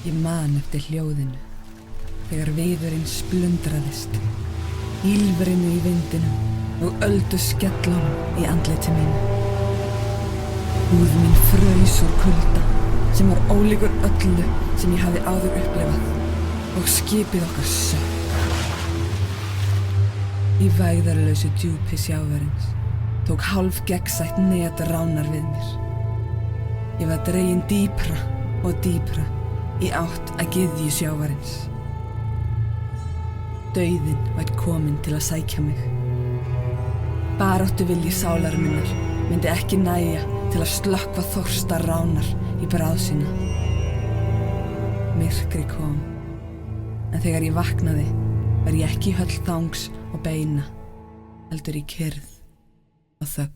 Ég man eftir hljóðinu, þegar viðurinn splundraðist, ýlfrinu í vindinum og öldu skellunum í andliti mínu. Húð mín fraus úr kulda sem var ólíkur öllu sem ég hafði áður upplifað og skipið okkar sökk. Í vægðarlausu djúpi sjávarins tók hálf gegnsætt net ránar við mér. Ég var dregin dýpra og dýpra í átt að gyðju sjávarins. Dauðinn var kominn til að sækja mig. Baráttuvilji sálar minnar myndi ekki nægja til að slökkva þorsta ránar í bráð sína. Myrkri kom, en þegar ég vaknaði var ég ekki í höll þangs og beina, heldur í kyrrð og þögn.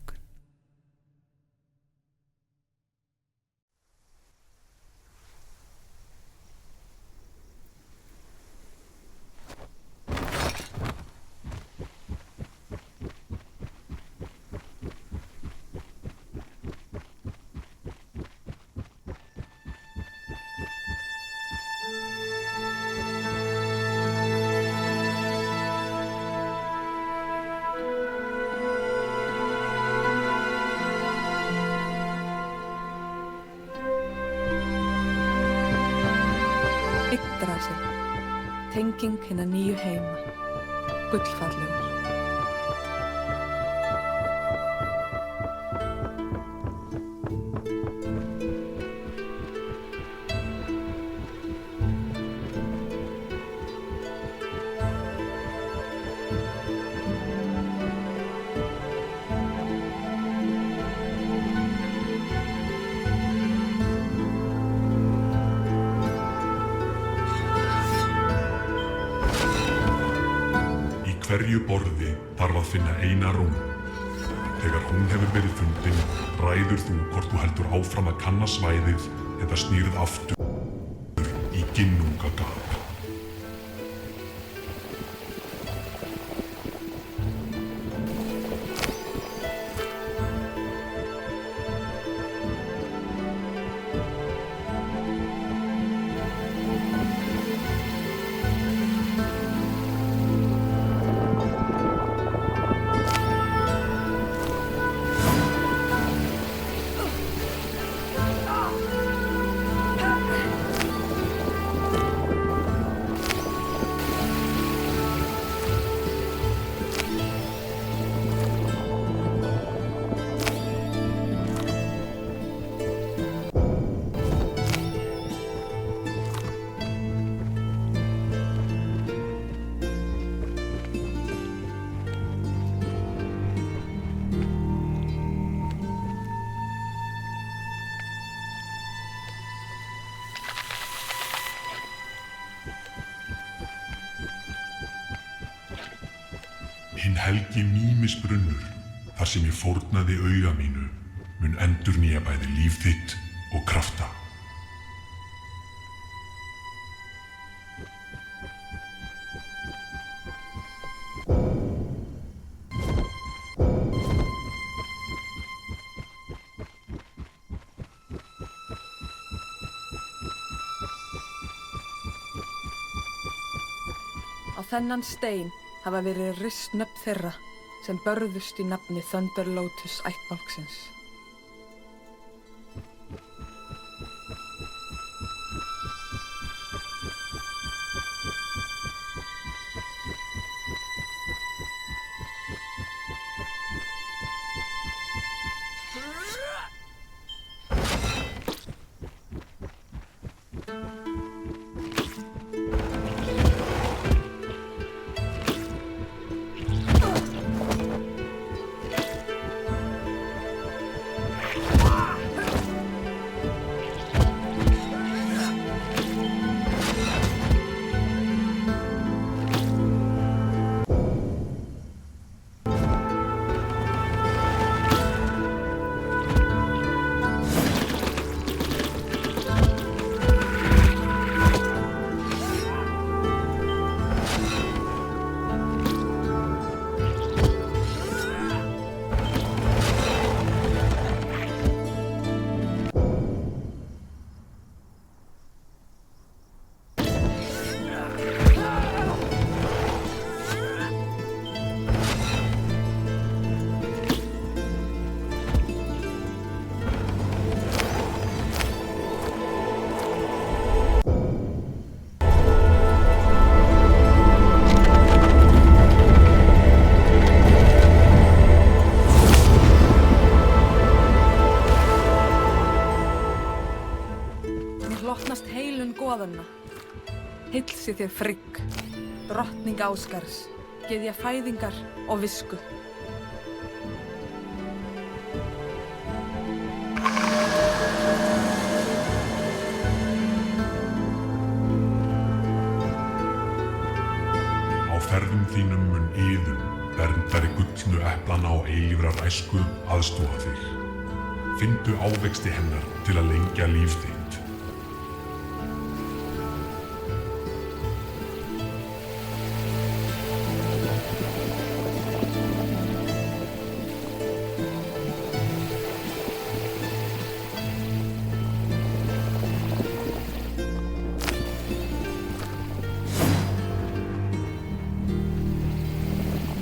Yggdrasil, tenging hinna nýju heima, gullfallegur. Hverju borði þarf að finna eina rún. Þegar hún hefur verið fundin, ræður þú hvort þú heldur áfram að kanna svæðið eða snýrð aftur í Ginnungagap. Hinn helgi Mímisbrunnur, þar sem ég fórnaði auga mínu, mun endurnýja bæði líf þitt og krafta. Á þennan stein hafa verið rist nöfn þeirra sem börðust í nafni Thunder Lotus ættbálksins. goðanna. Heill sé þér Frigg, drottning Ásgarðs, gyðja fæðingar og visku. Á ferðum þínum mun Iðunn, verndari gullnu eplana og eilífrar æsku, aðstoða þig. Finndu ávexti hennar til að lengja líf þitt.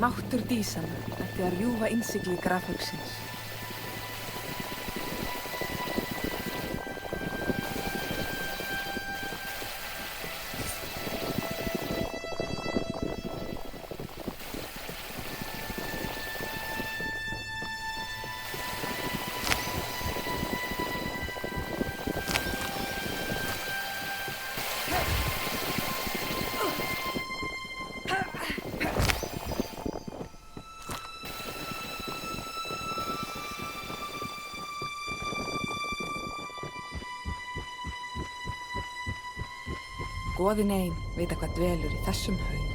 Máttur dísanna ætti að rjúfa innsigli grafhaugsins. Goðin ein vita hvað dvelur í þessum haug.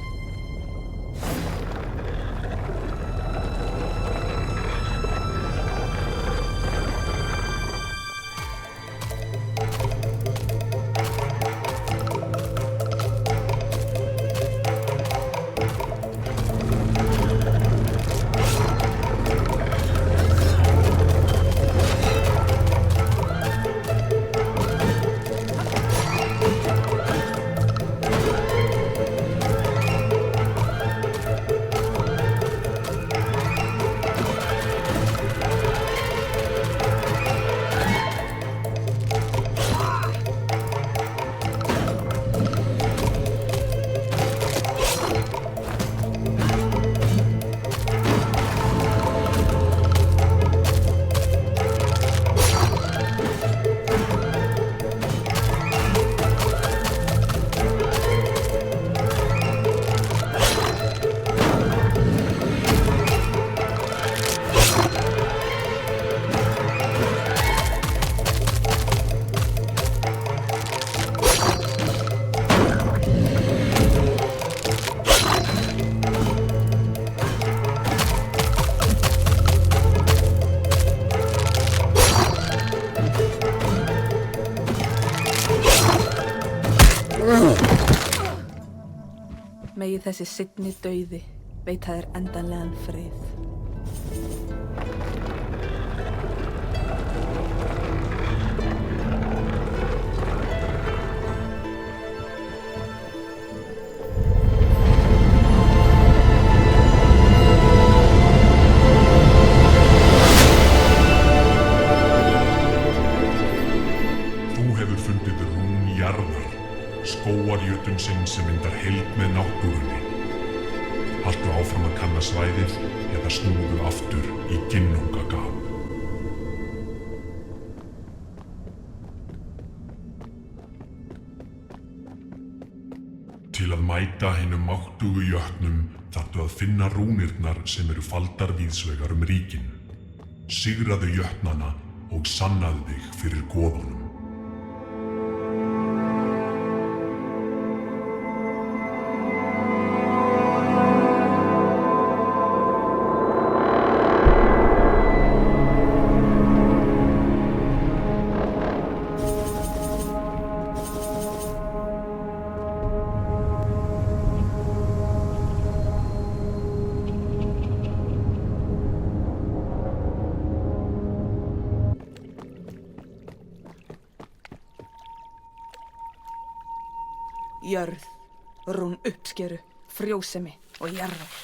Megi þessi seinni dauði veita þér endanlegan frið. Skógarjötun sinn sem myndar heild með náttúrunni. Haltu áfram að kanna svæðið eða snúðu aftur í Ginnungagap. Til að mæta hinum máttugu jötnum þarftu að finna rúnirnar sem eru faldar víðsvegar ríkin. Sigraðu jötnana og sannaðu þig fyrir goðunum. Jörð, rún uppskeru, frjósemi og jarðar.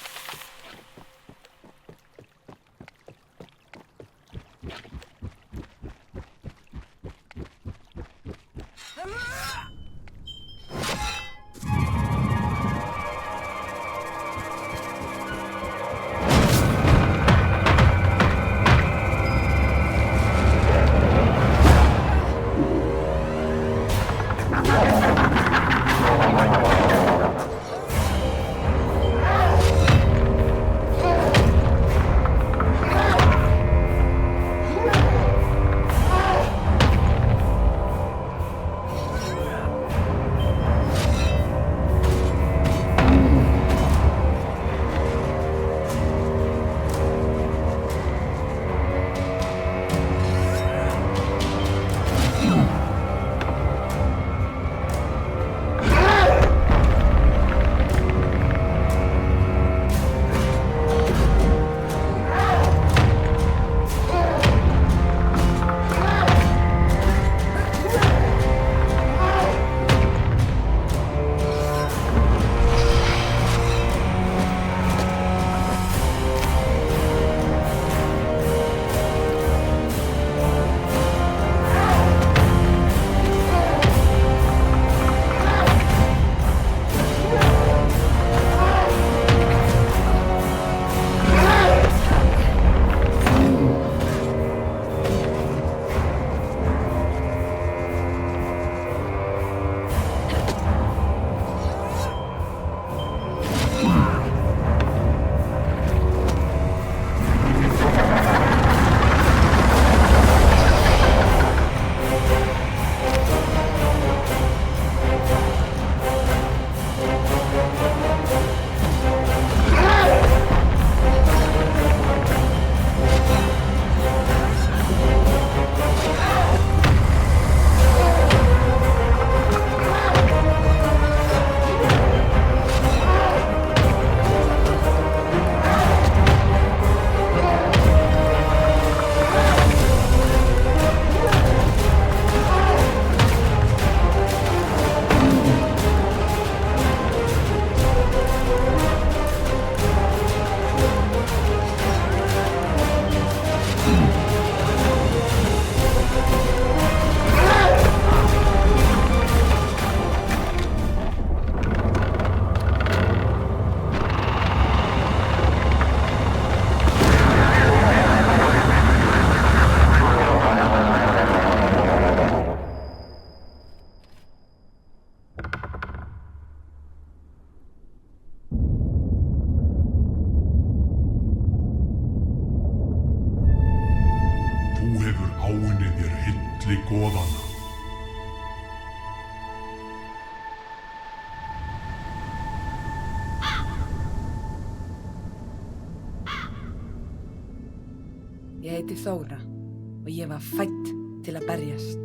Ég heiti Þóra og ég var fædd til að berjast.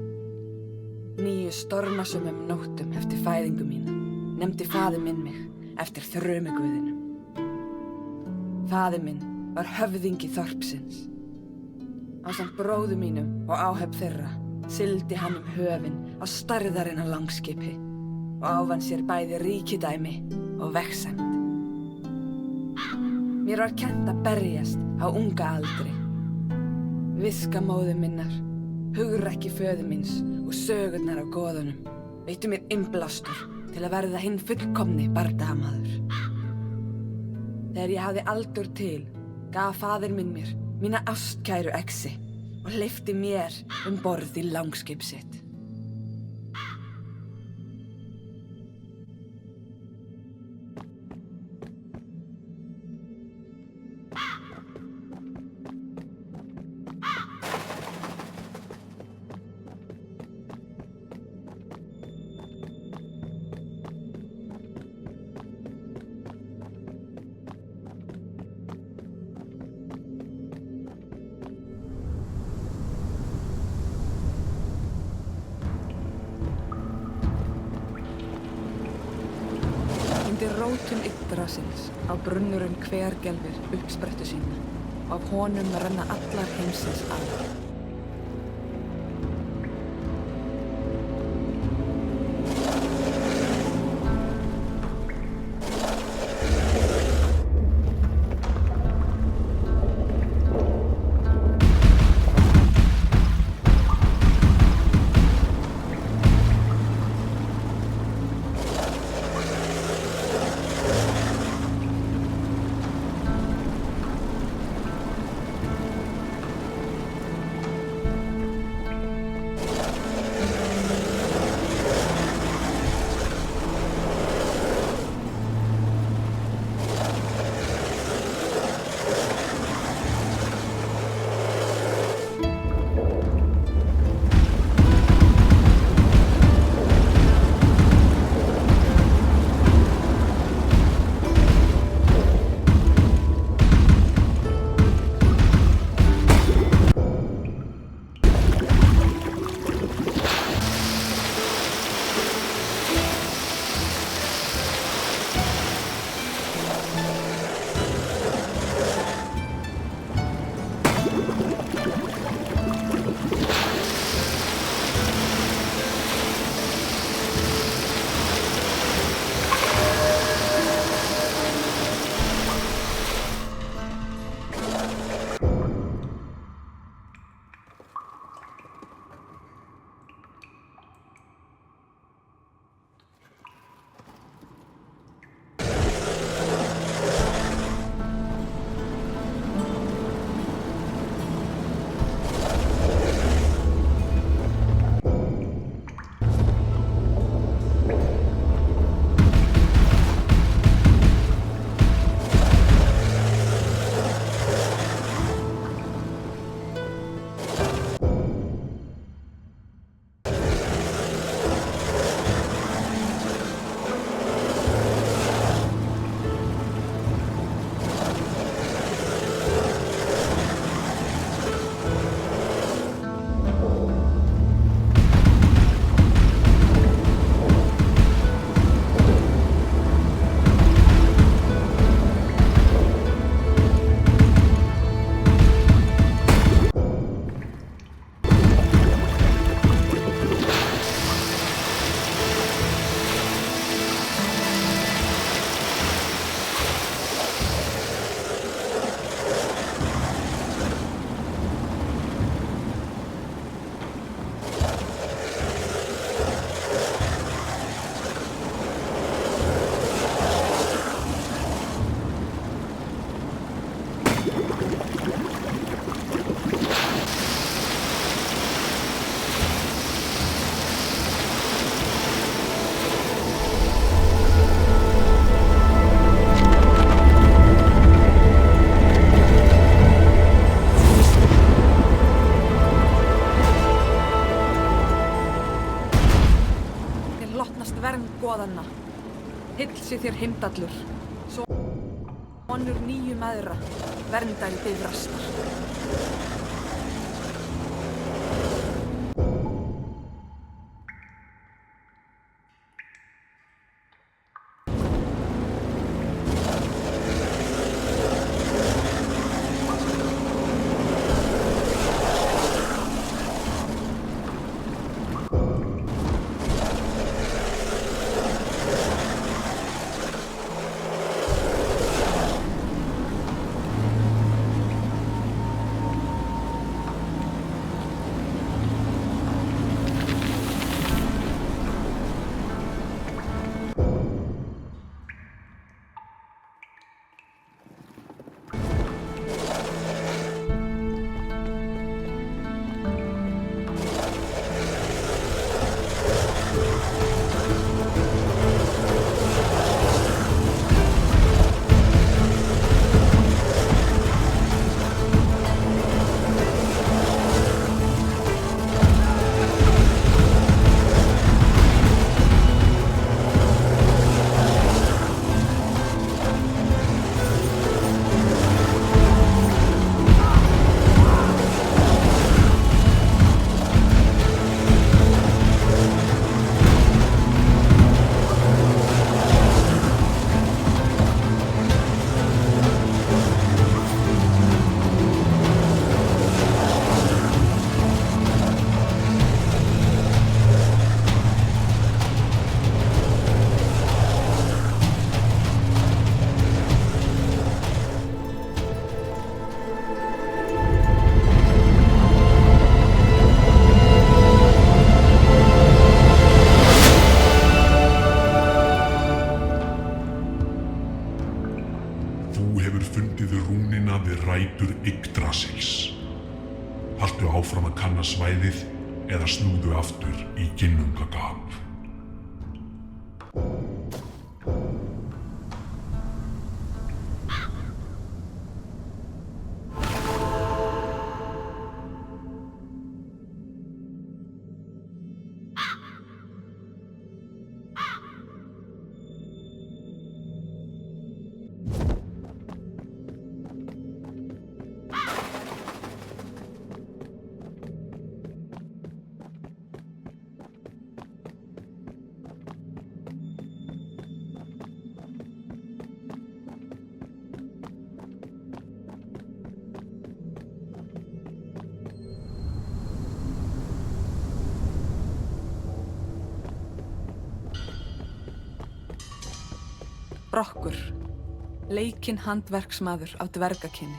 9 stormasömum nóttum eftir fæðingu mína nefndi faðir minn mig eftir þrumuguðinum. Faðir minn var höfðingi þorpsins. Ásamt bróður mínum og áhöfn þeirra sigldi hann höfin á stærðarinnar langskipi og ávann sér bæði ríkidæmi og vegsemd. Mér var kennt að berjast á unga aldri. Viska móður minnar, hugrekki föður míns og sögurnar af goðunum veittu mér innblástur til að verða hinn fullkomni bardagamaður. Þegar ég hafði aldur til, gaf faðir minn mér mína ástkæru exi og hleypti mér borð í langskip sitt. Undir rótum Yggdrasils á brunnurinn hvergelfir uppsprettu sína og af honum renna allar heimsins ár. goðanna. Hilsi þér Heimdallur, sonur 9 mæðra, verndari Bifrastar. Yggdrasils. Haltu áfram að kanna svæðið eða snúðu aftur í Ginnungagap. Brokkur, leikinn handverksmaður af dvergakyni.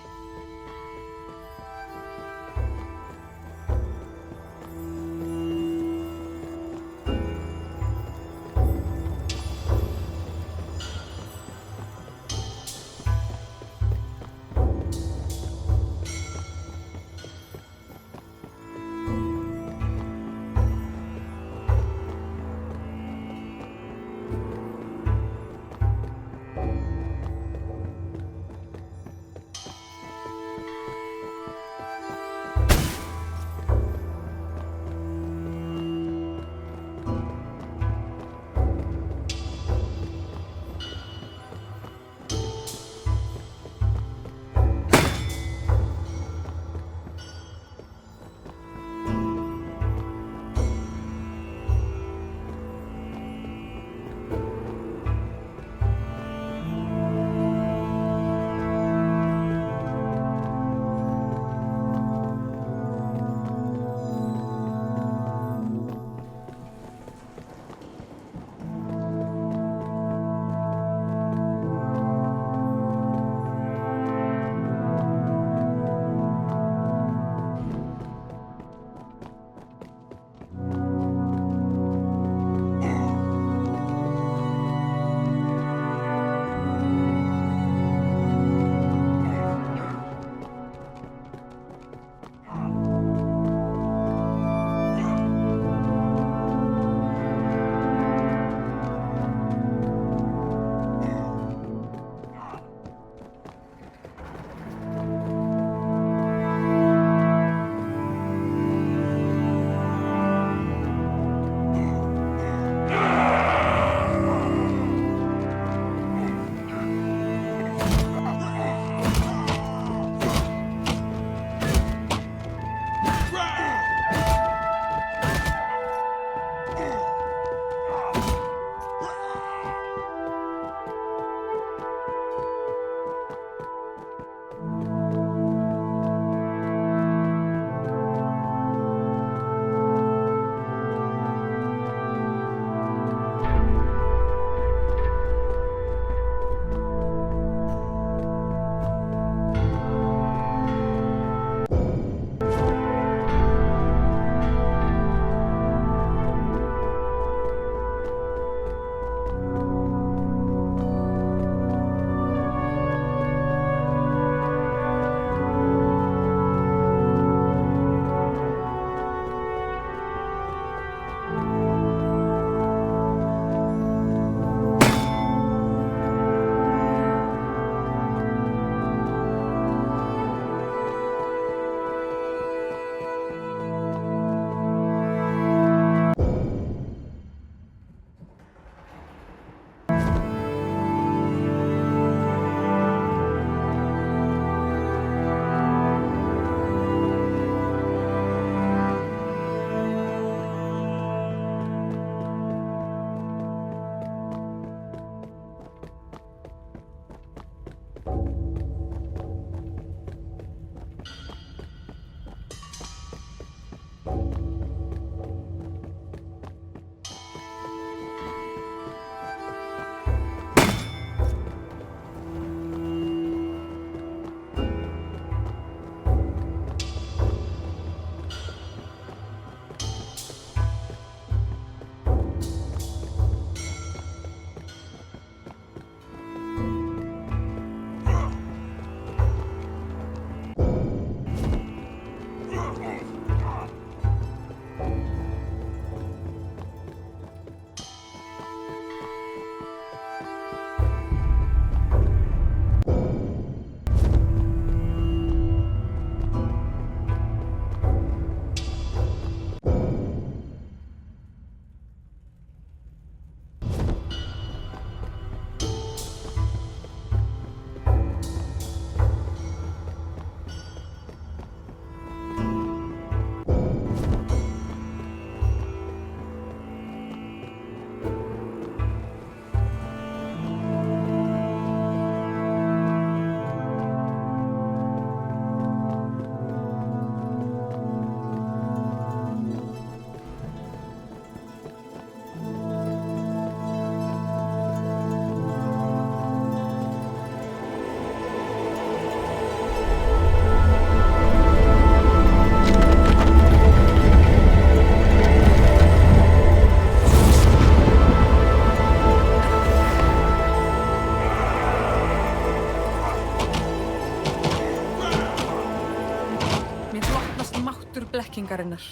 byltingarinnar.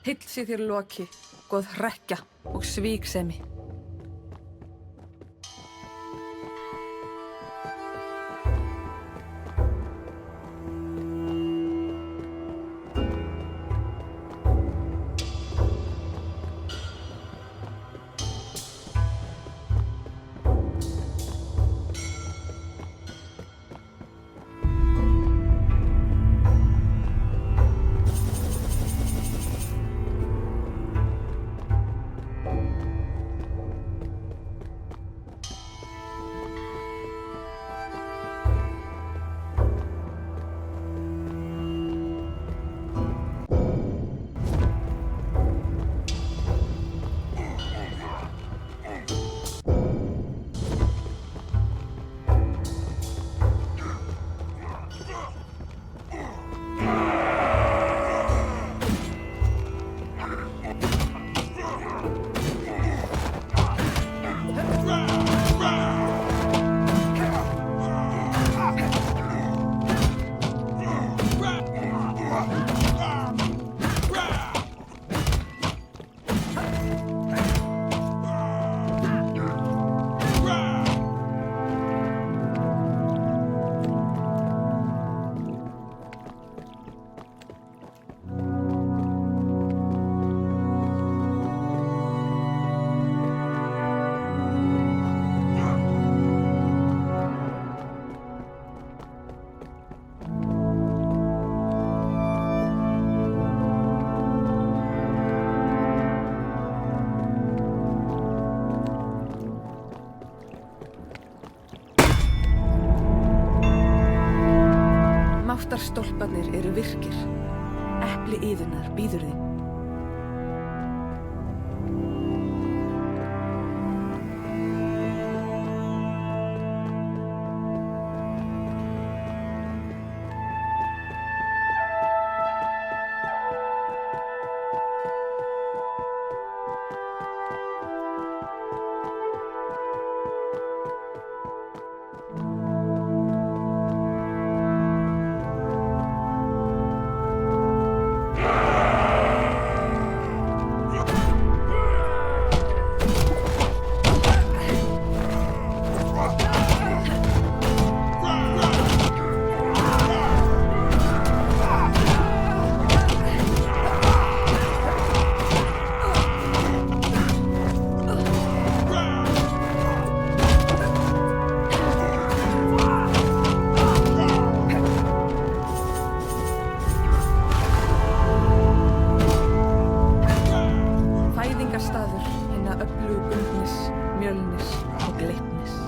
Heill sé þér Loki, góð hrekkja og svíksemi. Máttarstólparnir eru virkir. Epli iðunnar bíður þín. Fæðingarstaður hinna öflugu Gundnis, Mjölnis og Gleipnis.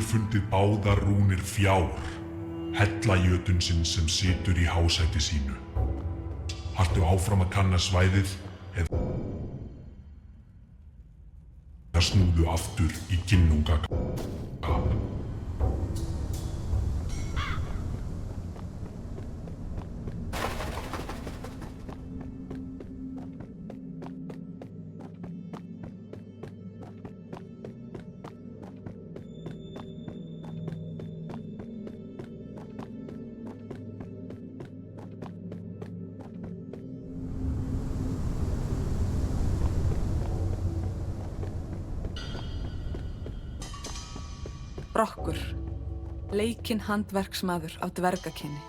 hefur fundið báðar rúnir fjár, hellajötunsins sem situr í hásæti sínu. Haltu áfram að kanna svæðið eða snúðu aftur í Ginnungagap. Brokkur, leikinn handverksmaður af dvergakyni.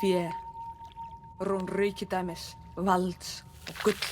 Fé, rún raukidæmis, valds og gulls.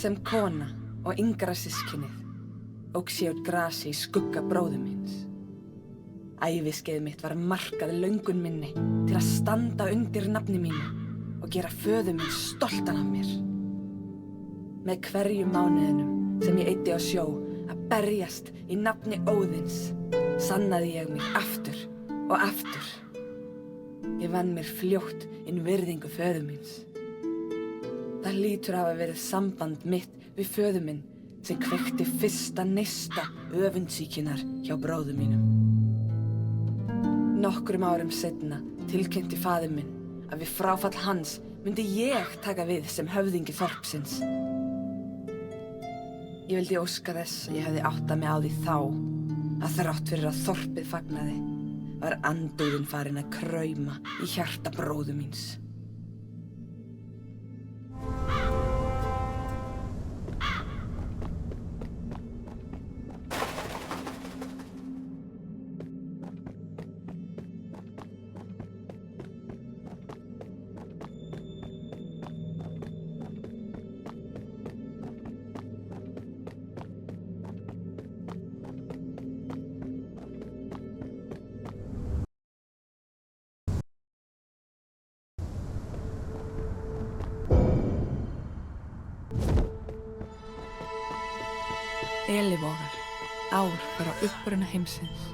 sem kona og yngra systkinið óx ég út grasi í skugga bróður míns. Æviskeið mitt var markað löngun minni til að standa undir nafni mínu og gera föður minn stoltan af mér. Með hverjum mánuðinum sem ég eyddi á sjó að berjast í nafni Óðins sannaði ég mig aftur og aftur. Ég vann mér fljótt inn virðingu föður míns. Það hlýtur að hafa verið samband mitt við föður minn sem kveikti fyrsta neista öfundsýkinnar hjá bróður mínum. Nokkrum árum seinna tilkynnti faðir minn að við fráfall hans myndi ég taka við sem höfðingi þorpsins. Ég vildi óska þess að ég hefði áttað mig á því þá að þrátt fyrir að þorpið fagnaði var andúðin farin að krauma í hjarta bróður míns. Eilífvogar, ár frá uppruna heimsins.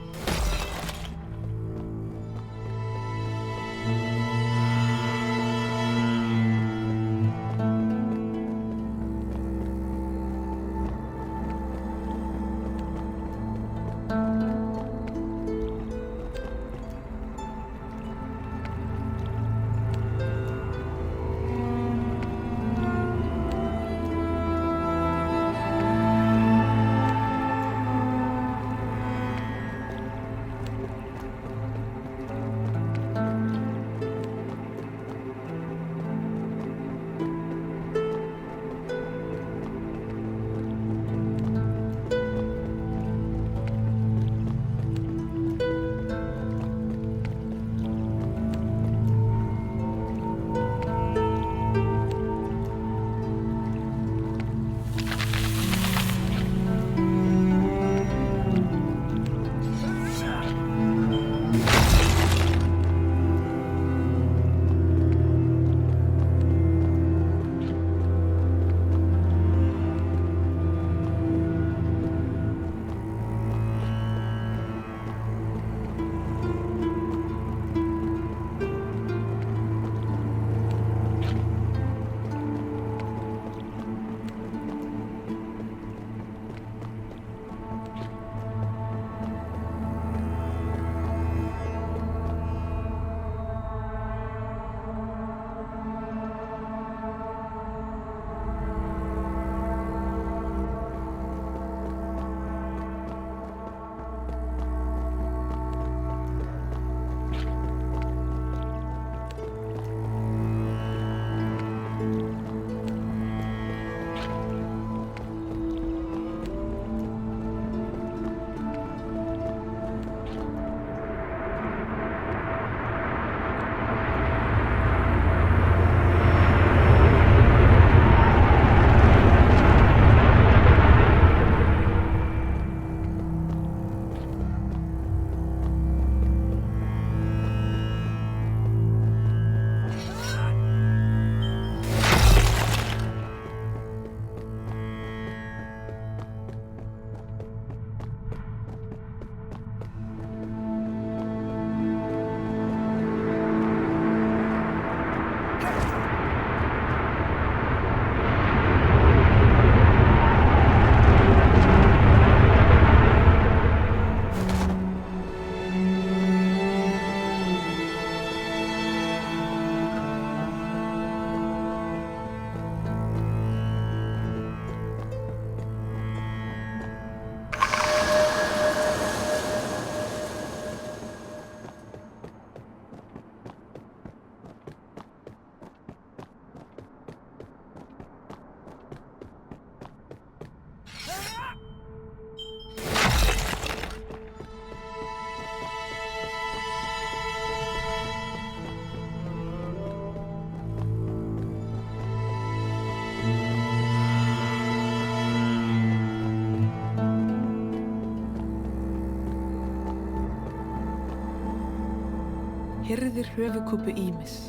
hirðir höfukúpu Ýmis,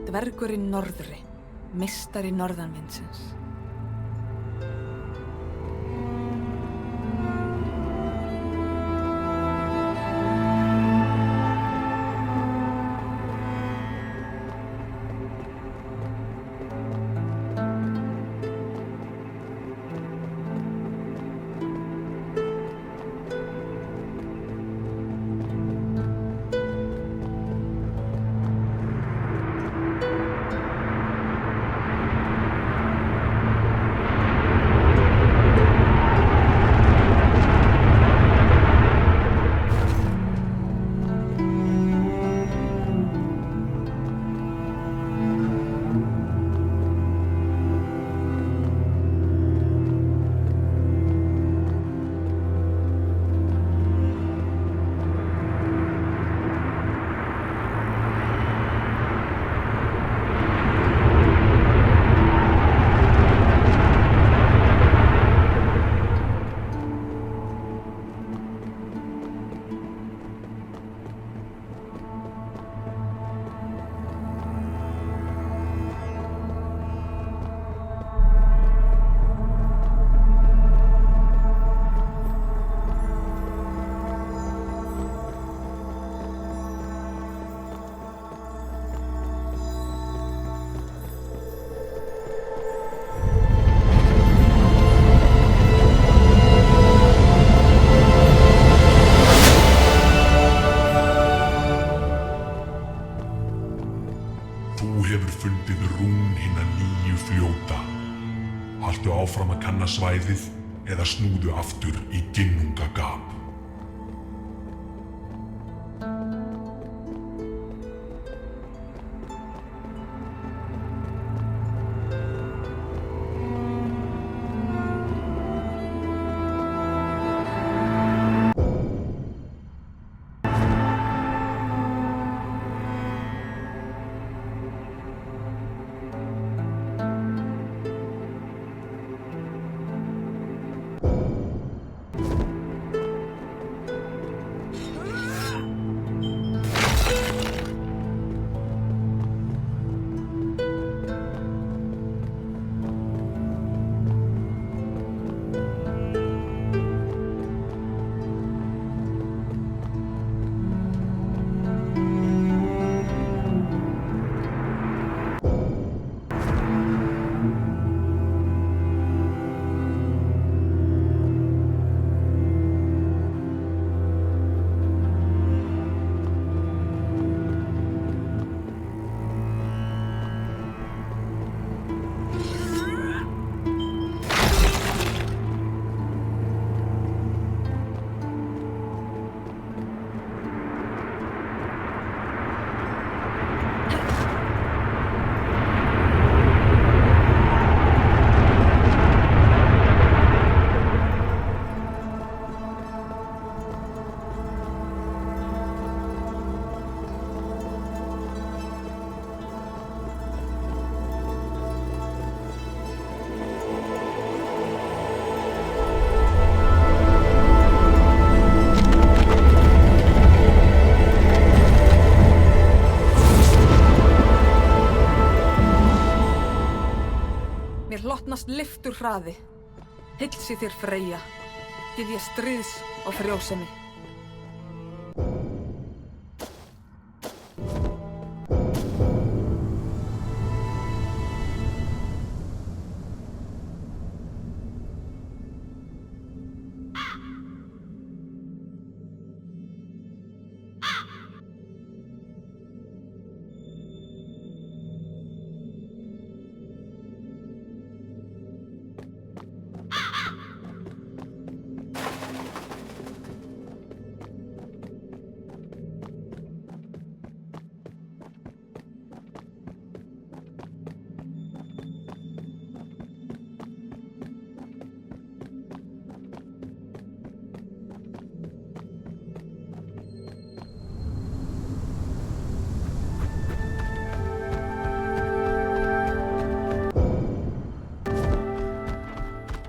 dvergurinn norðri, meistari norðanvindsins. Þú hefur fundið rún hinna 9 fljóta. Haltu áfram að kanna svæðið eða snúðu aftur í Ginnungagap. Hlotnast lyftur hraði, heilsi þér Freyja, gyðja stríðs og frjósemi.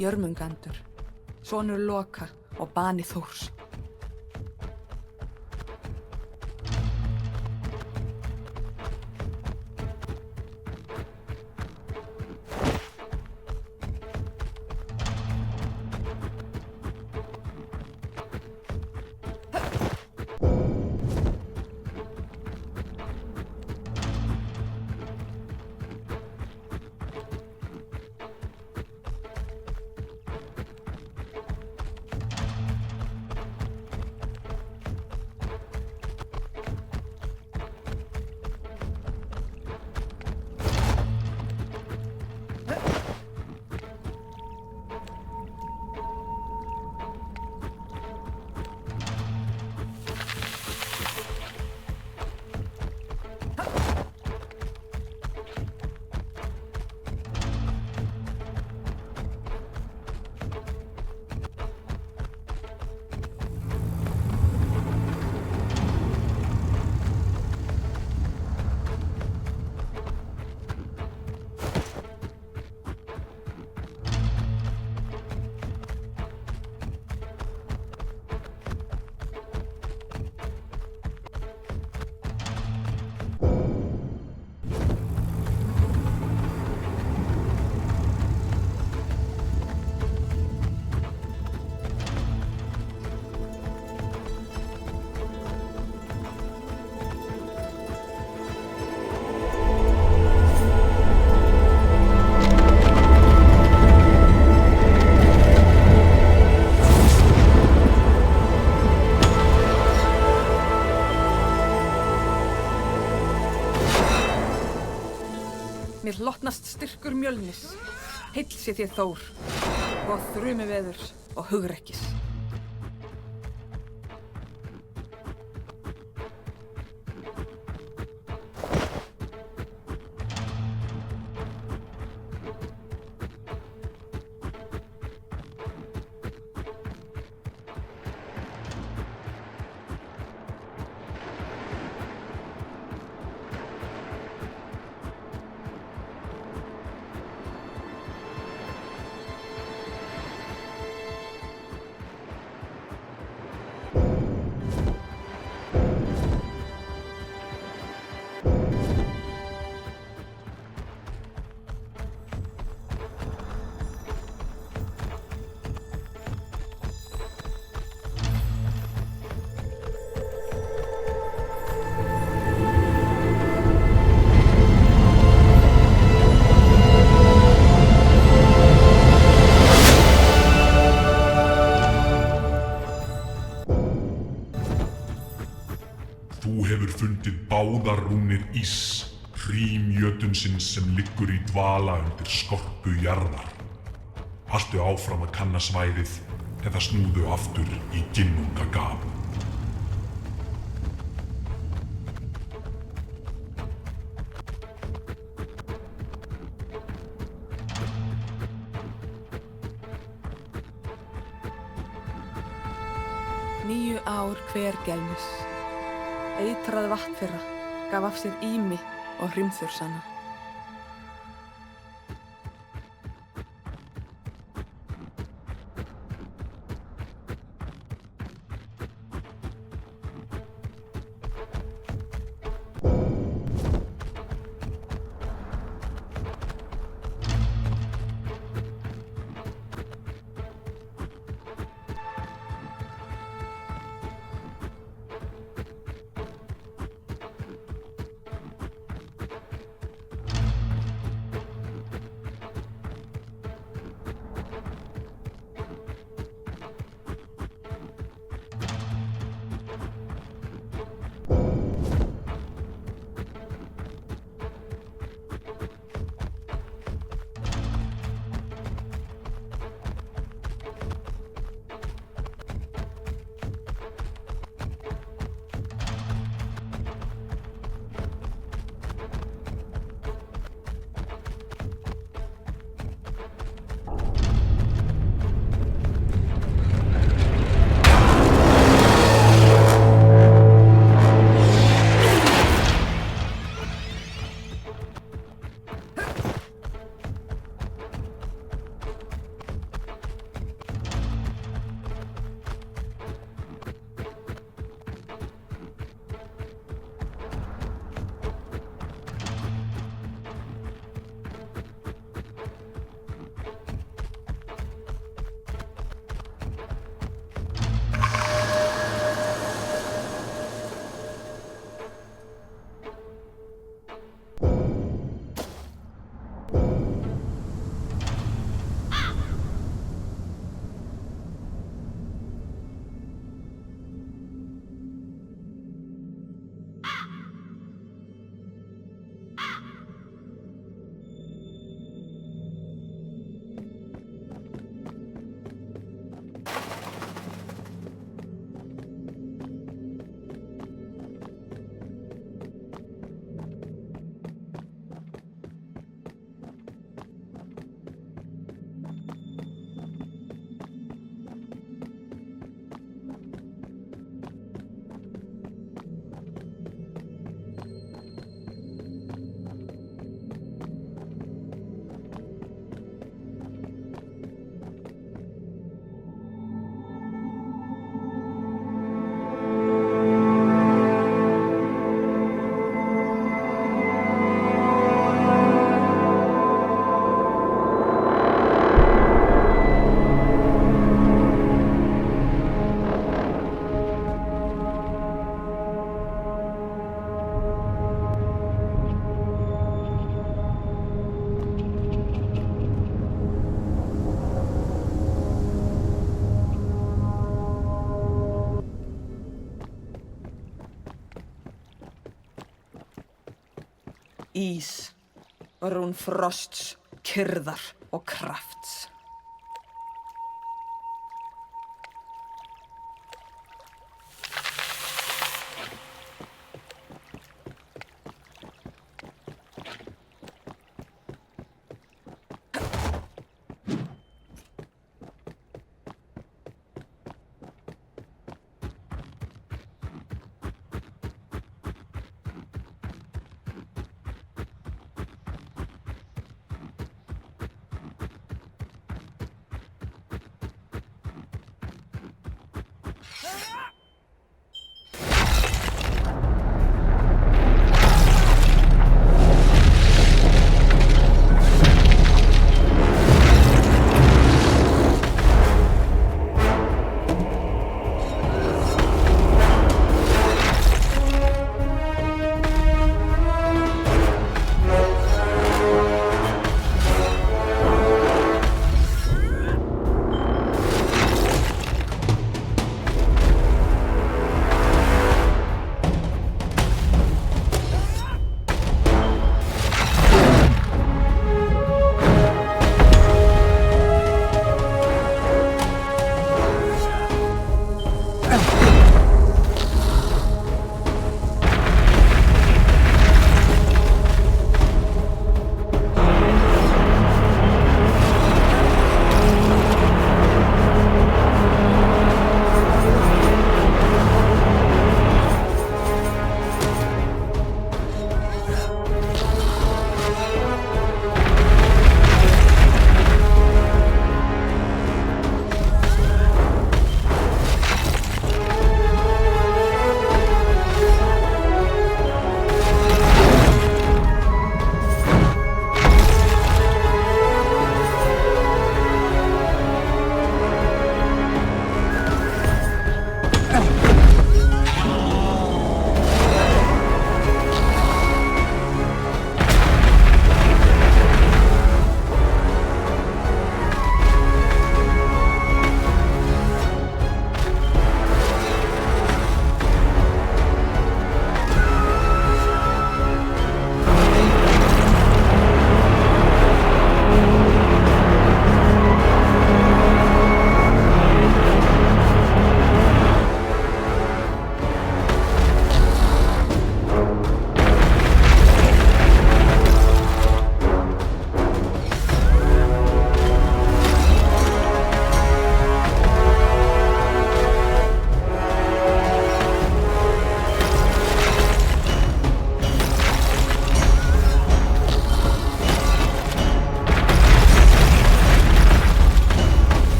Jörmungandur, sonur Loka og bani Þórs. mér hlotnast styrkur Mjölnis. Heill sé þér Þór, og þrumi veðurs og hugrekkis. Þú hefur fundið báðar rúnir Ís, hrím jötunsins sem liggur í dvala undir skorpu jarðar. Haltu áfram að kanna svæðið eða snúðu aftur í Ginnungagap. Níu ár hver gelmis. Eitrað vatn þeirra gaf af sér ími og hrimþursana. Ís, rún frosts, kyrðar og krafts.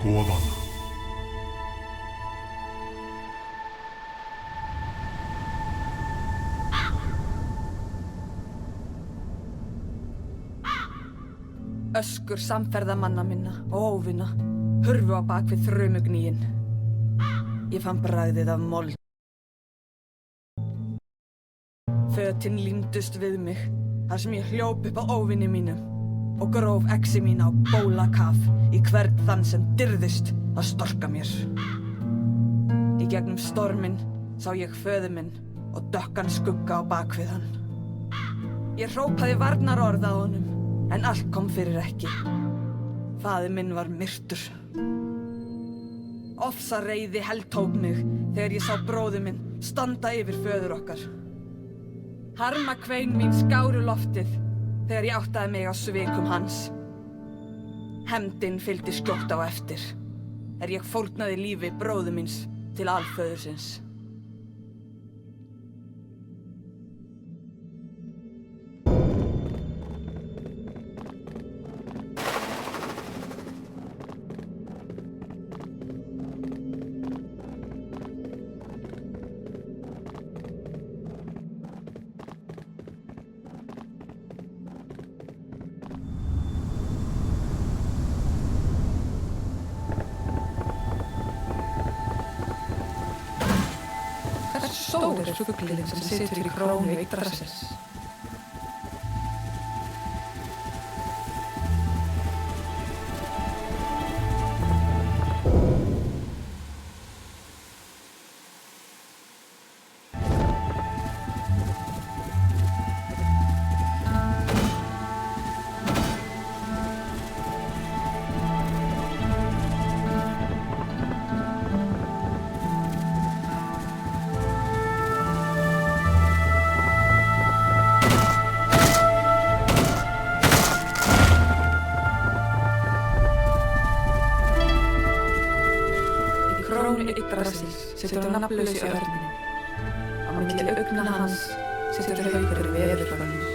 goðanna. Öskur samferðamanna minna og óvina hurfu á bak við þrumugnýin. Ég fann bragðið af mold. Fötin límdust við mig þar sem ég hljóp upp á óvini mínum. og gróf exi mín á bólakaf í hvern þann sem dirðist að storka mér. Í gegnum storminn sá ég föður minn og dökkan skugga á bakvið hann. Ég hrópaði varnarorð að honum, en allt kom fyrir ekki. Faðir minn var myrtur. Ofsa reiði heltók mig þegar ég sá bróður minn standa yfir föður okkar. Harmakvein mín skáru loftið þegar ég áttaði mig á svikum hans. Hefndin fylgdi skjótt á eftir, ég fórnaði lífi bróður míns til alföðursins. Stór fuglinn sem situr í krónu Yggdrasils. Yggdrasils situr á nafnlausi örninum. Á milli augna hans situr haukur veðurfagnar.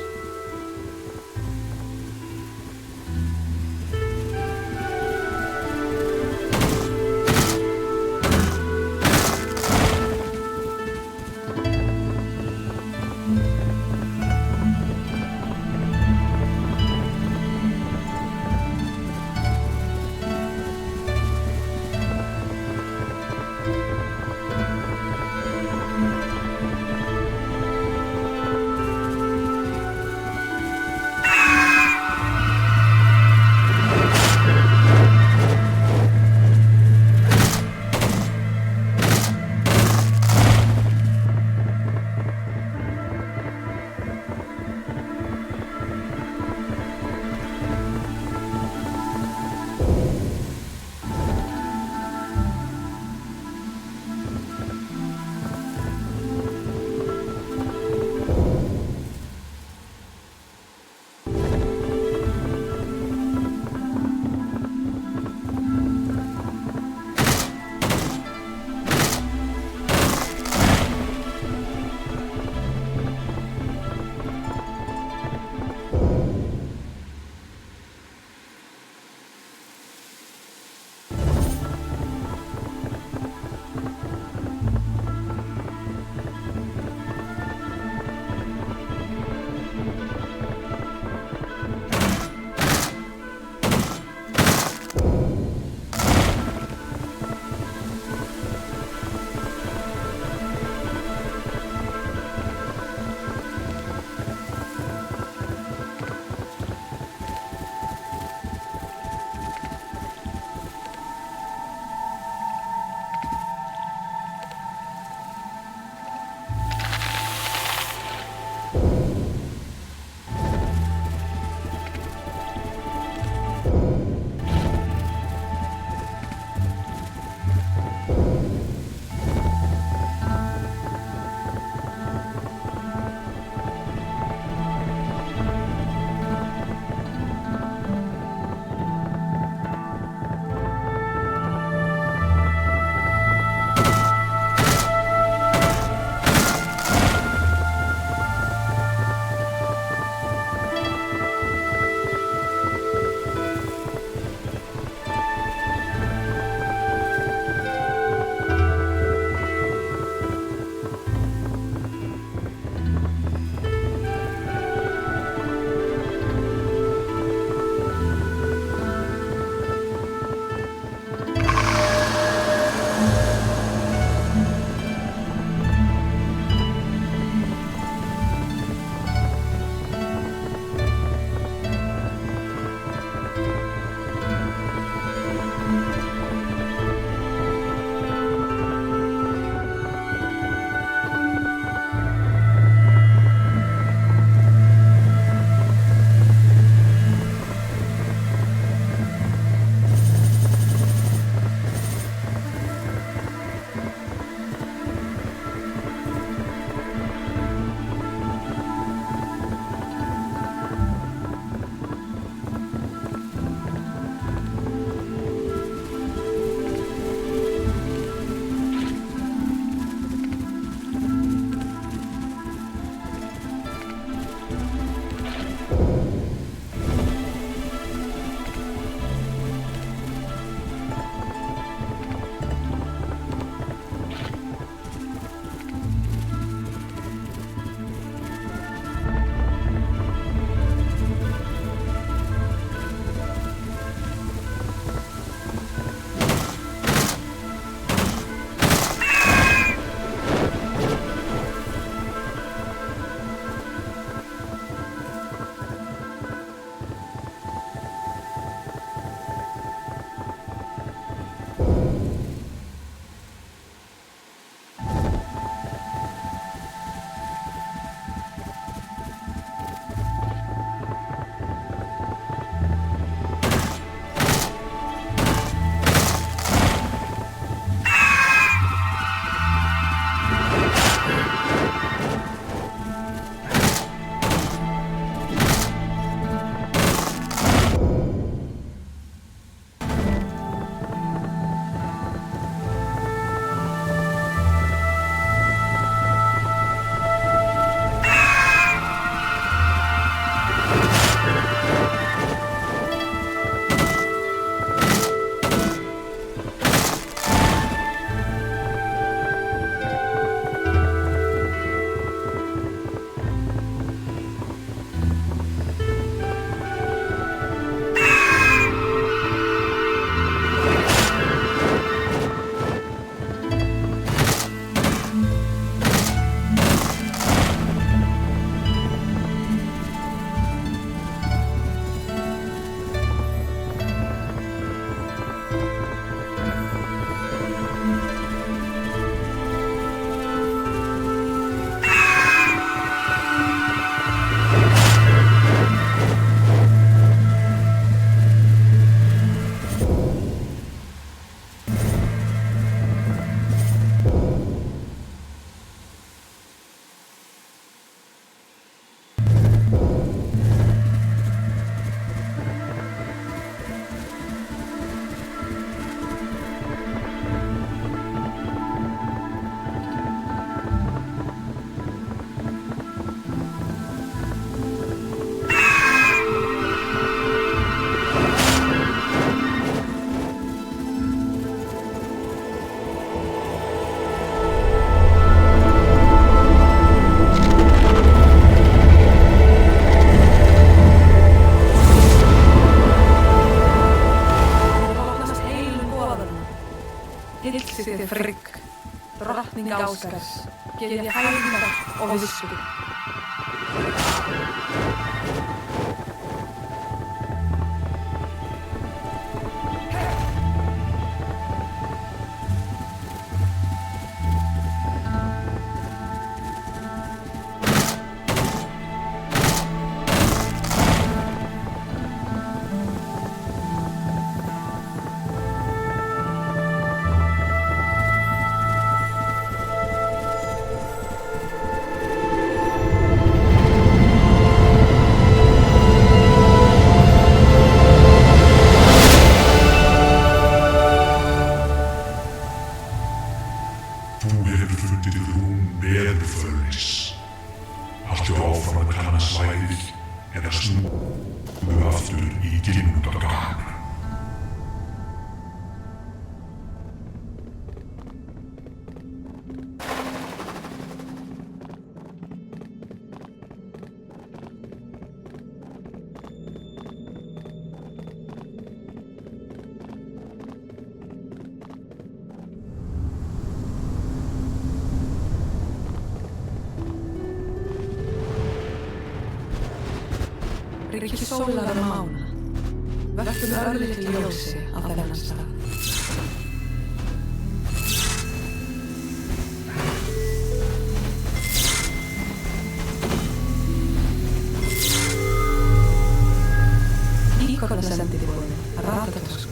Áskars, gef ég hæðingar og visku. Þú hefur fundið rún Veðurfölnis. Haltu áfram að kanna svæðið eða snúðu aftur í Ginnungagarð. Ríki sólar og mána, vertum örlitlu ljósi á þennan stað. Íkorna sendi þið boði, Ratatoskur.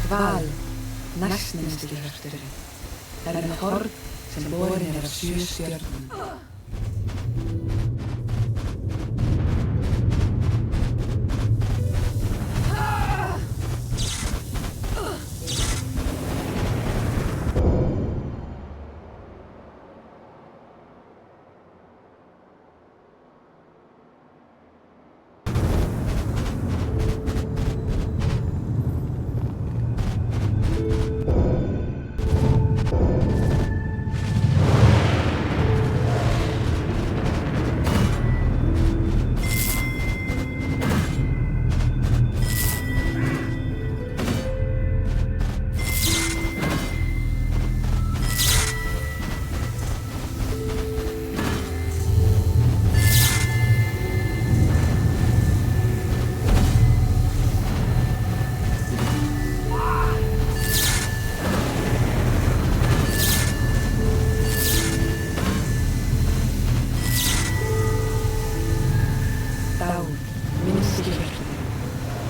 Val, næstminnsti hjörturinn, með horn sem borin af 7 stjörnum.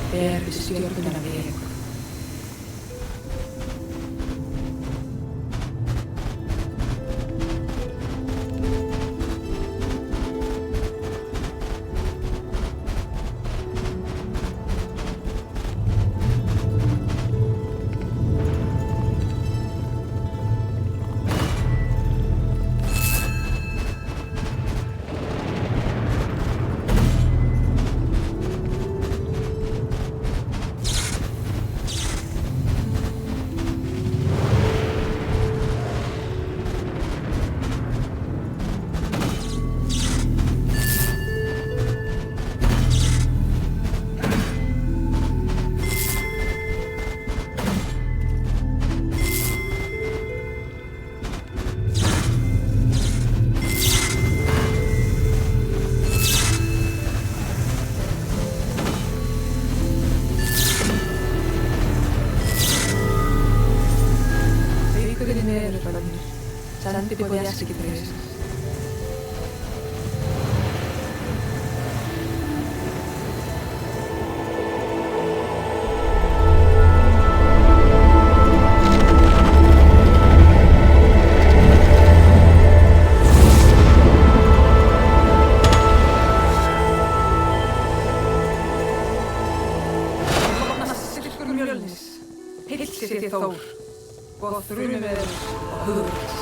Ber við stjörnuna við ykkur. strákarnir, sendiboði Eskifreyrisins. Hilsi þér Þór og þrumuveður og hugurkis.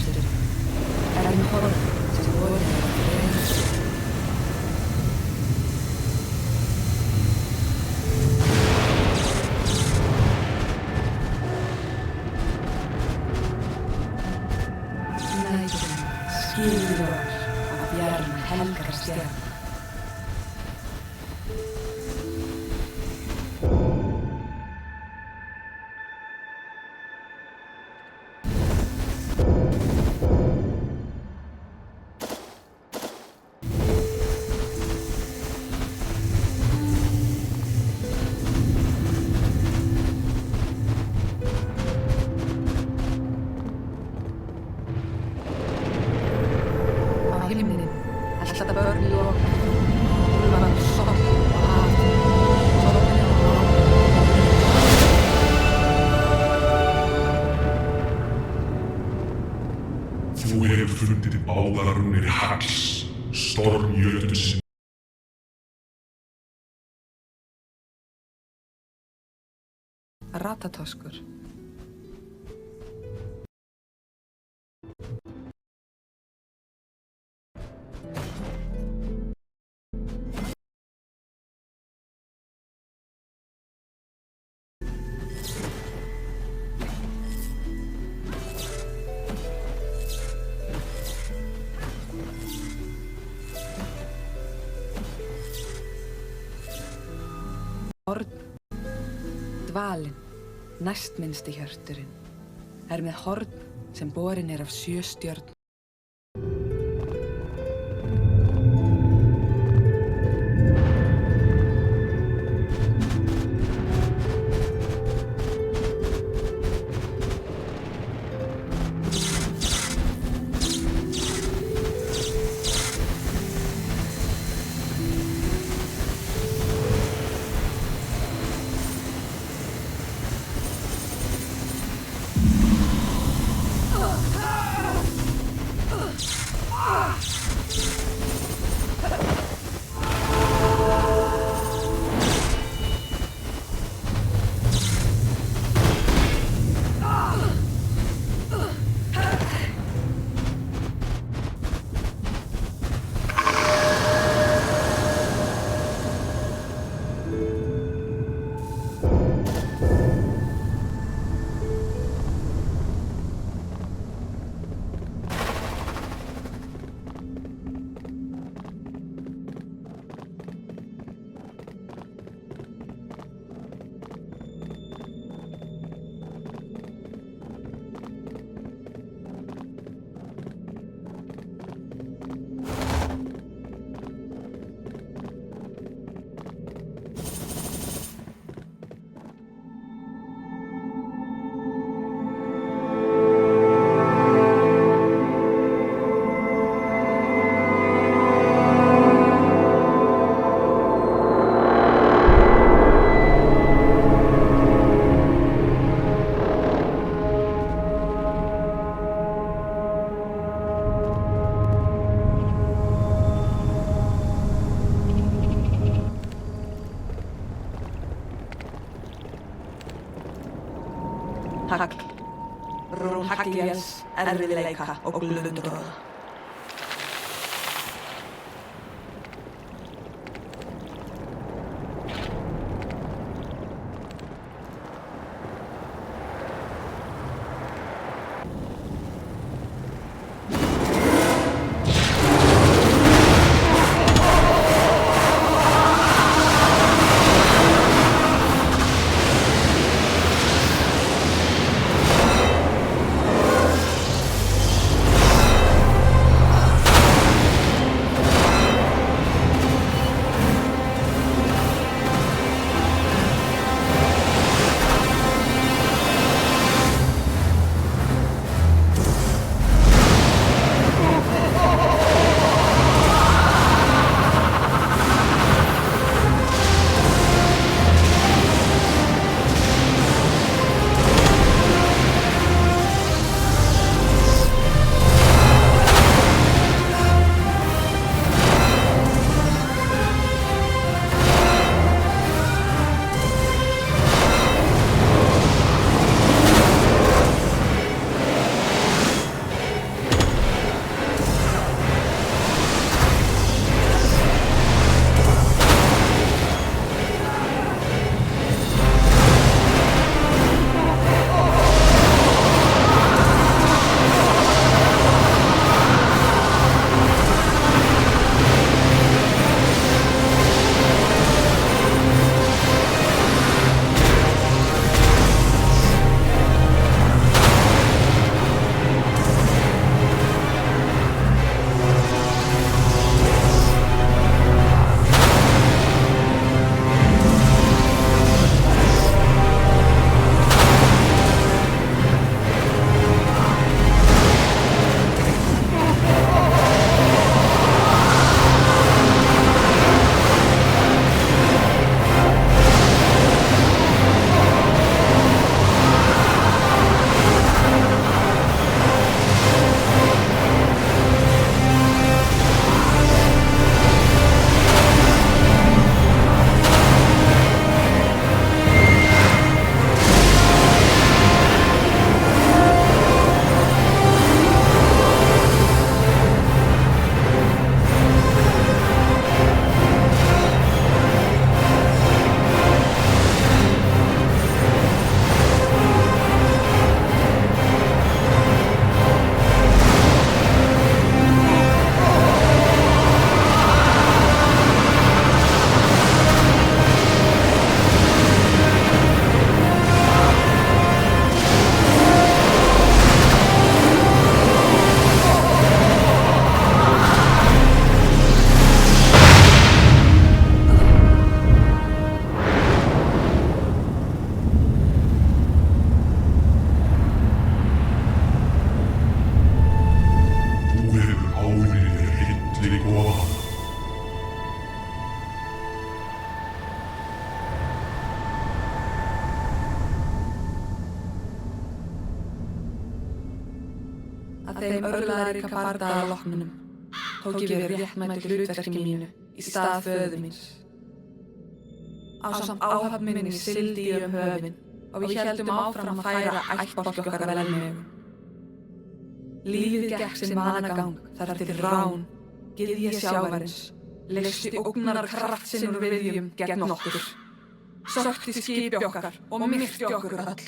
hjörtur, með horn sem borinn af friði. Næturinn skilur af bjarma helgar stjarna. Himnin, alltaf börn og úlfar sorg og hat, sorgin og Þú hefur fundið báðar rúnir hagls, stormjötunsins. Ratatoskur. Horn, dvalinn, næstminnsti hjörturinn, með horn sem borinn af 7 stjörnum. Hagl, rún Hagliels, erfiðleika og glundroða. Að þeim örlaðaríka bardaga loknum tók ég við réttmætu hlutverki mínu í stað föður míns. Ásamt áhöfn minni sigldi ég höfin og við héldum áfram að færa ættbálki okkar velmegum. Lífið gekk sinn vanagang þar til rán, gyðja sjávarins, leysti ógnarkraft sinn úr viðjum gegn okkur. Sökkti skipi okkar og myrti okkur öll.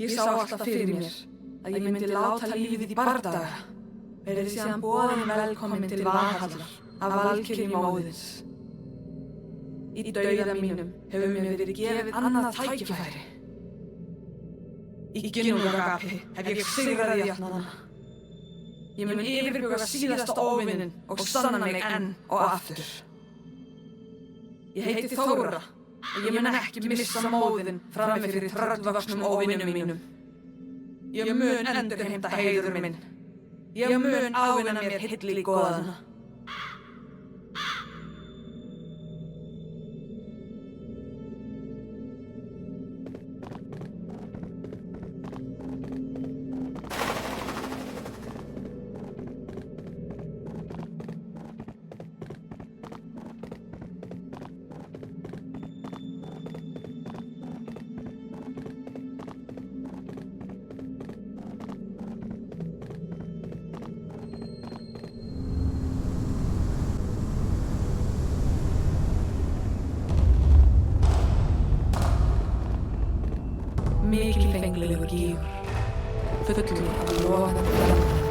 Ég sá alltaf fyrir mér að ég myndi láta lífið í bardaga, verið síðan boðin velkomin til Valhallar af valkyrjum Óðins. Í dauða mínum hefur mér verið gefið annað tækifæri. Í Ginnungagapi hef ég sigraði jafnana. Ég mun yfirbuga síðasta óvinnin og sanna mig enn og aftur. Ég heiti Þóra og ég mun ekki missa móðinn frammi fyrir tröllvöxnum óvinnum mínum. Ég mun endurheimta heiður minn. Ég mun ávinna mér hylli goðana. Mikilfenglegur gígur, fullur af logandi flammum.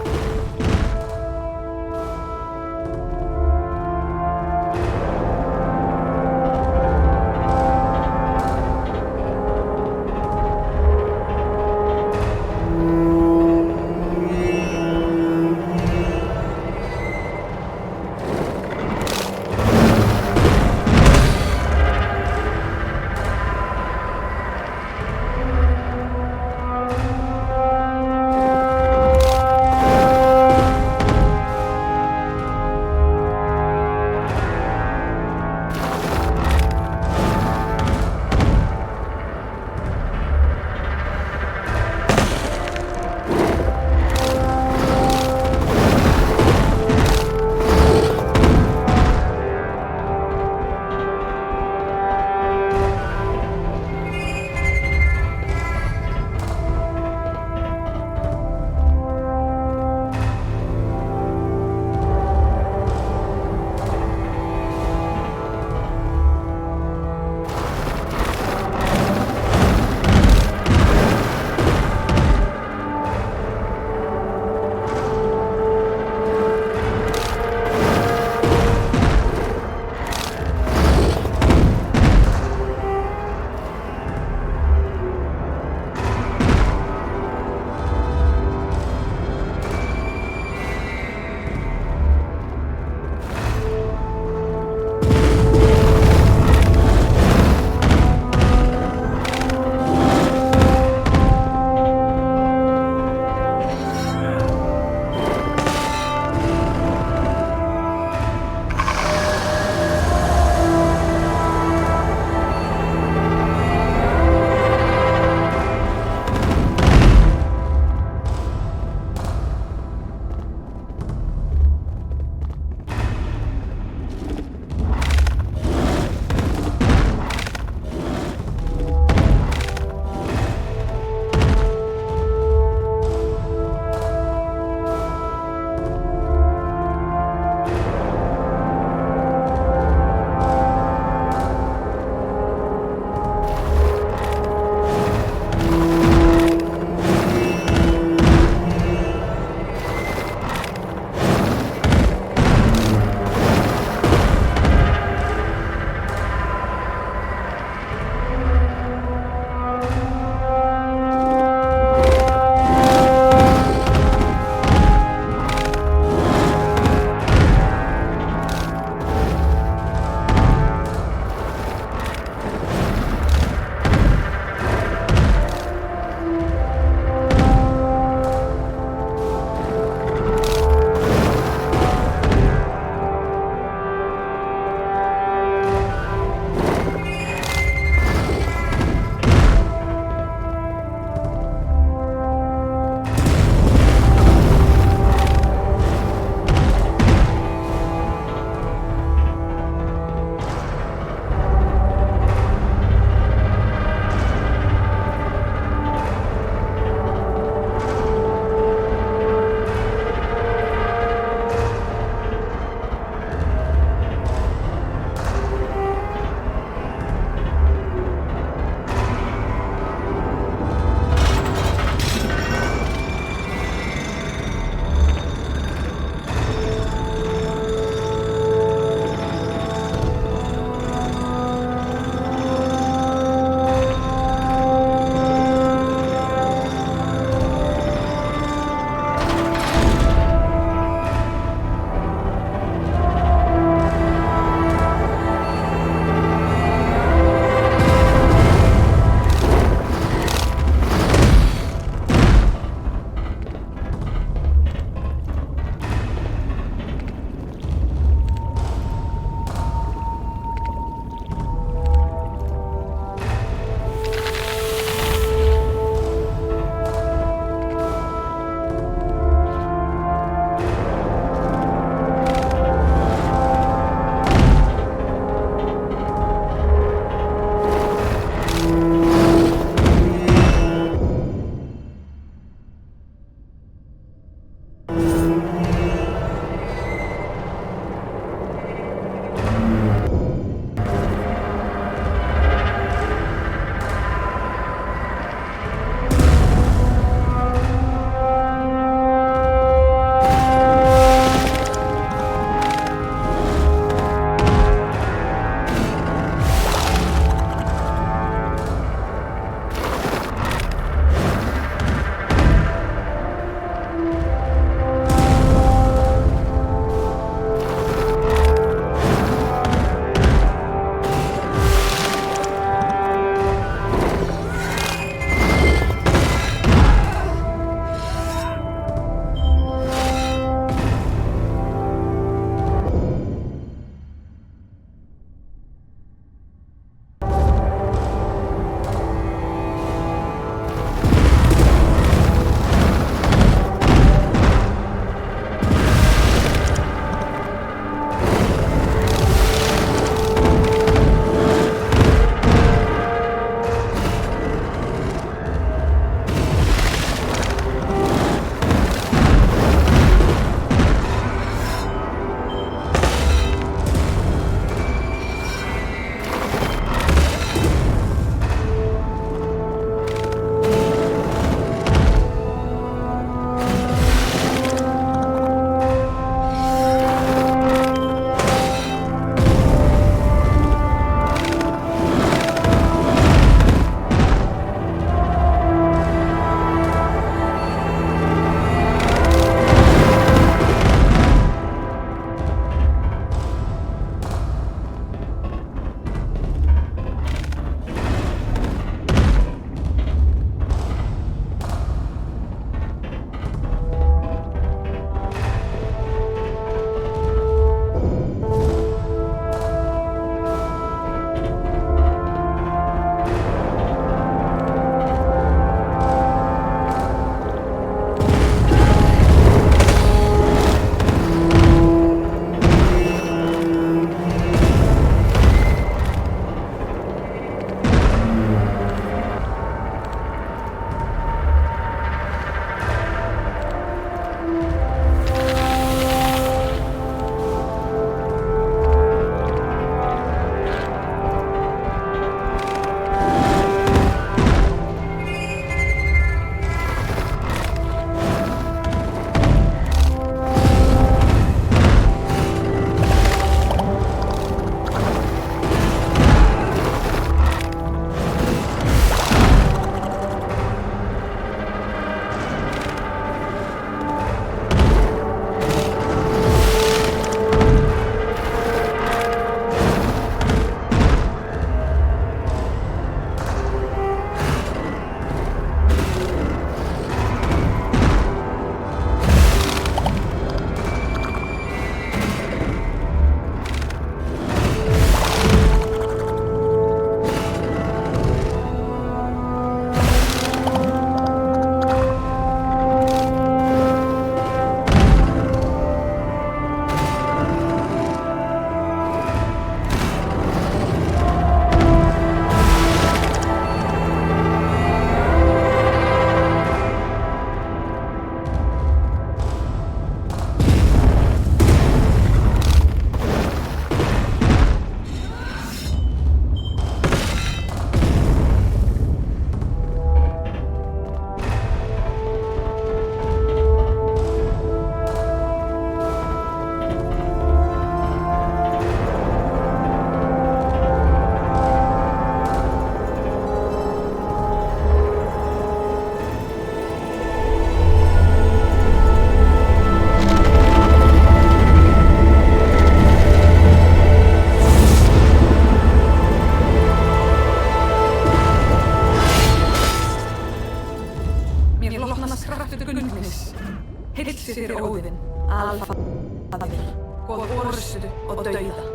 Óðinn, alfaðir, goð orustu og dauða.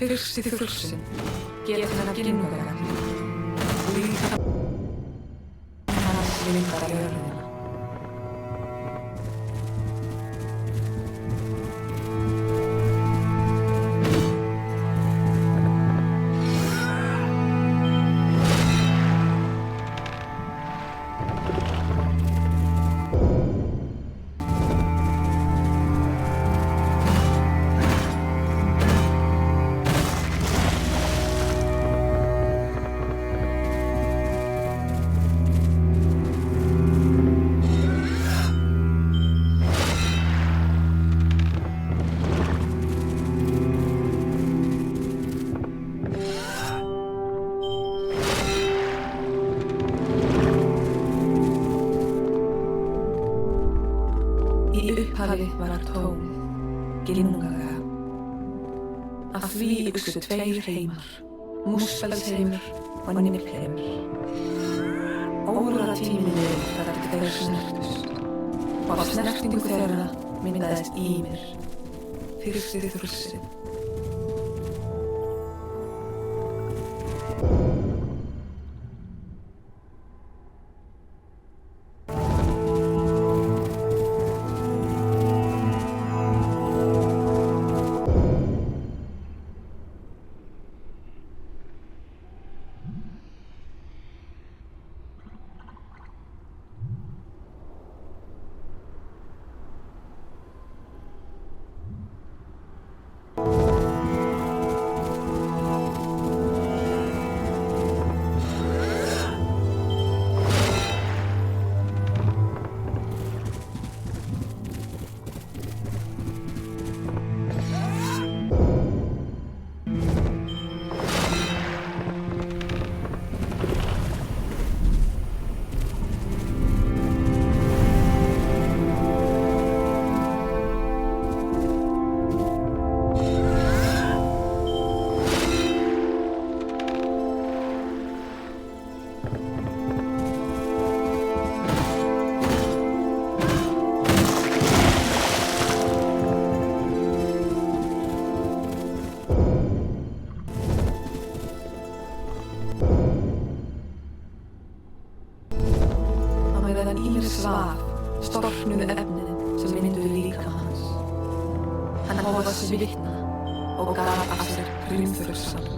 Fyrsti þursinn, getinn af ginnugana, líka hans lindar jörðina. upphafi var tóm, Ginnungaga. Af því uxu tveir heimar, Múspelsheimur og Niflheimur. Óratíminn leið þar til þeir snertust, og af snertingu þeirra myndaðist Ýmir, fyrsti þursinn. Svaf, storknuðu efnin sem mynduðu líkama hans. Hann hóf að svitna og gaf af sér hrimþursal.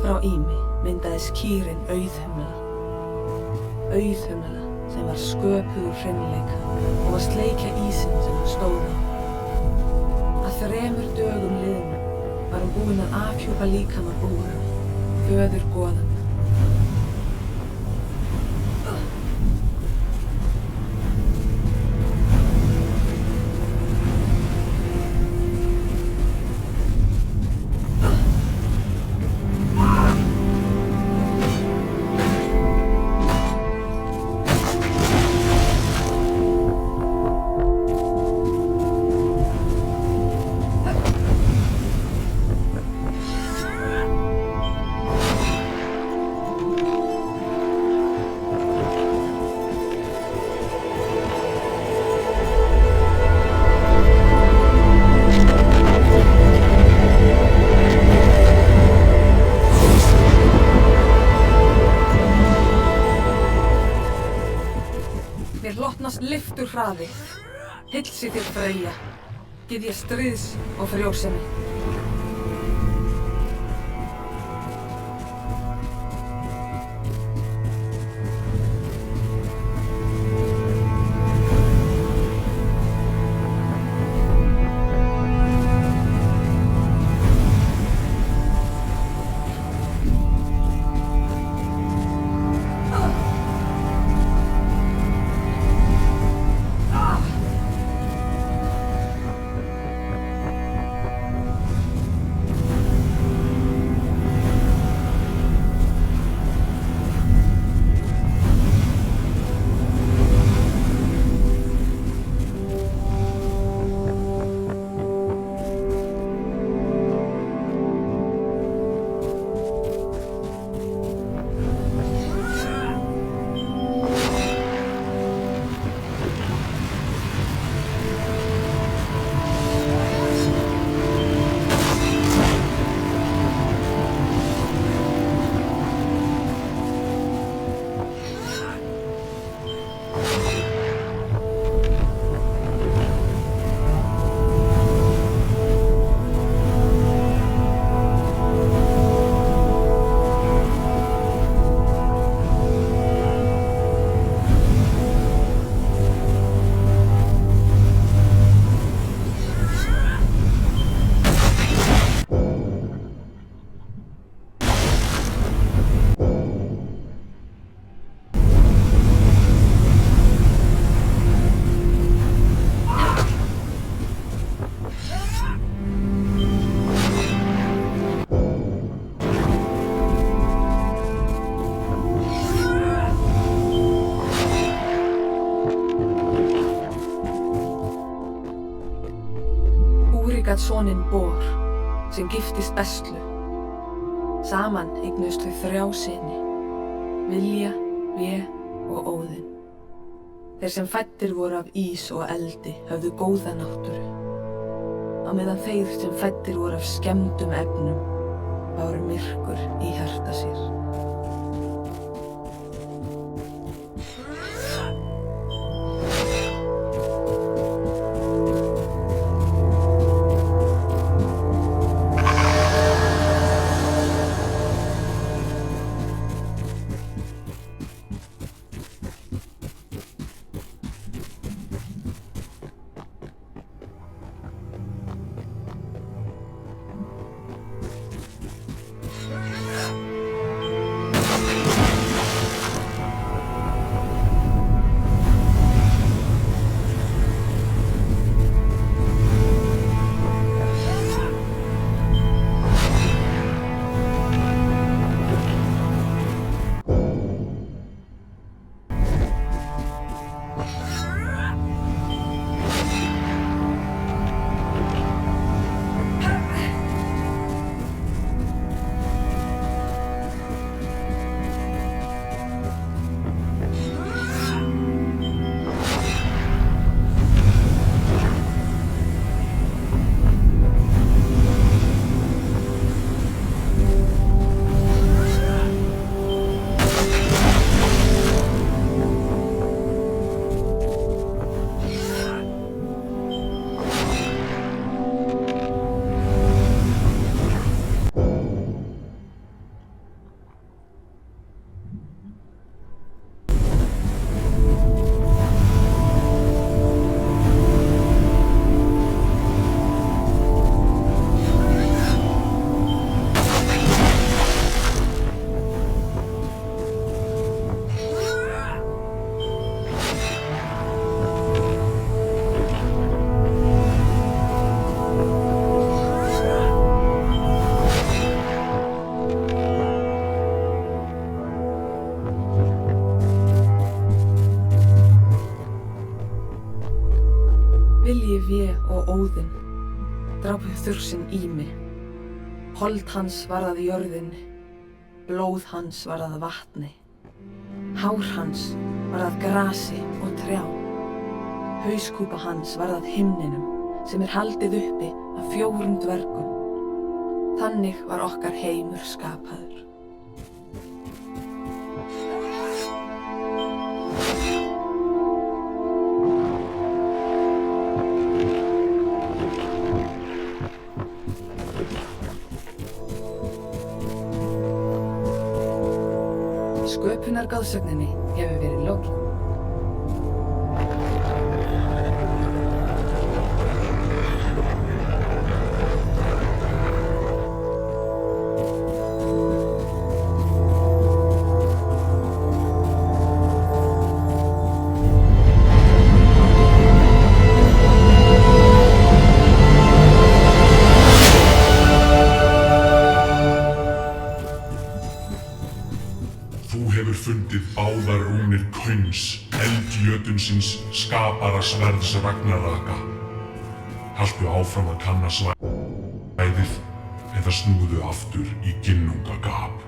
Frá Ými myndaðist kýrin Auðhumla. Auðhumla sem var sköpuð úr hreinleika og var sleikja ísinn sem hann stóð á. Að 3 dögum liðnum var hún búin að afhjúpa líkama búrum, föður goðanna. Lyftur hraði. Heilsi þér Freyja, gyðja stríðs og frjósemi. Gat soninn Bor, sem giftist Bestlu. Saman eignuðust þau 3 syni, Vilja, Vé og Óðinn. Þeir sem fæddir voru af ís og eldi höfðu góða náttúru, á meðan þeir sem fæddir voru af skemmdum efnum báru myrkur í hjarta sér. Vilji, Vé og Óðinn drápu þursinn Ými. Hold hans varð að jörðinni, blóð hans varð að vatni. Hár hans varð að grasi og trjám. Hauskúpa hans varð að himninum sem haldið uppi af 4 dvergum. Þannig var okkar heimur skapaður. Sköpunargoðsögninni hefur verið lokið. Þú hefur fundið báðar rúnir Kauns, eldjötunsins, skapara sverðs Ragnaraka. Haltu áfram að kanna svæðið eða snúðu aftur í Ginnungagap.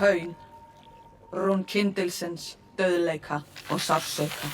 Kaun, rún kyndilsins, dauðleika og sársauka.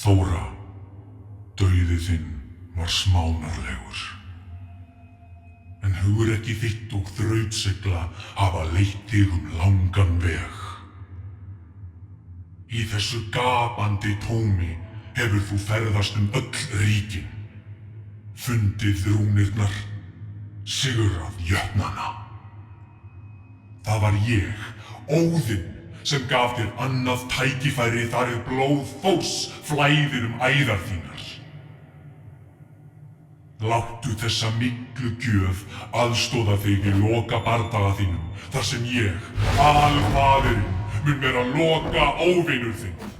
Þóra, dauði þinn var smánarlegur. En hugrekki þitt og þrautseigla hafa leitt þig langan veg. Í þessu gapandi tómi hefur þú ferðast öll ríkin, fundið rúnirnar, sigrað jötnana. Það var ég, Óðinn, sem gaf þér annað tækifæri þar blóð Þórs flæðir æðar þínar. Láttu þessa miklu gjöf aðstoða þig í loka bardaga þínum, þar sem ég, alfaðirinn, mun vera loka óvinur þinn.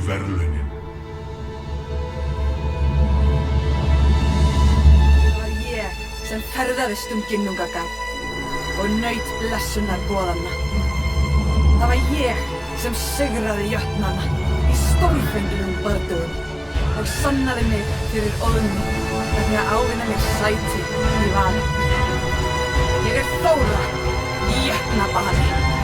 verðlaunin. Það var ég sem ferðaðist Ginnungagap og naut blessunar goðanna. Það var ég sem sigraði jötnana í stórfenglegum bardögum og sannaði mig fyrir Óðni vegna að ávinna mér sæti í vali. Ég Þóra í jötnabali.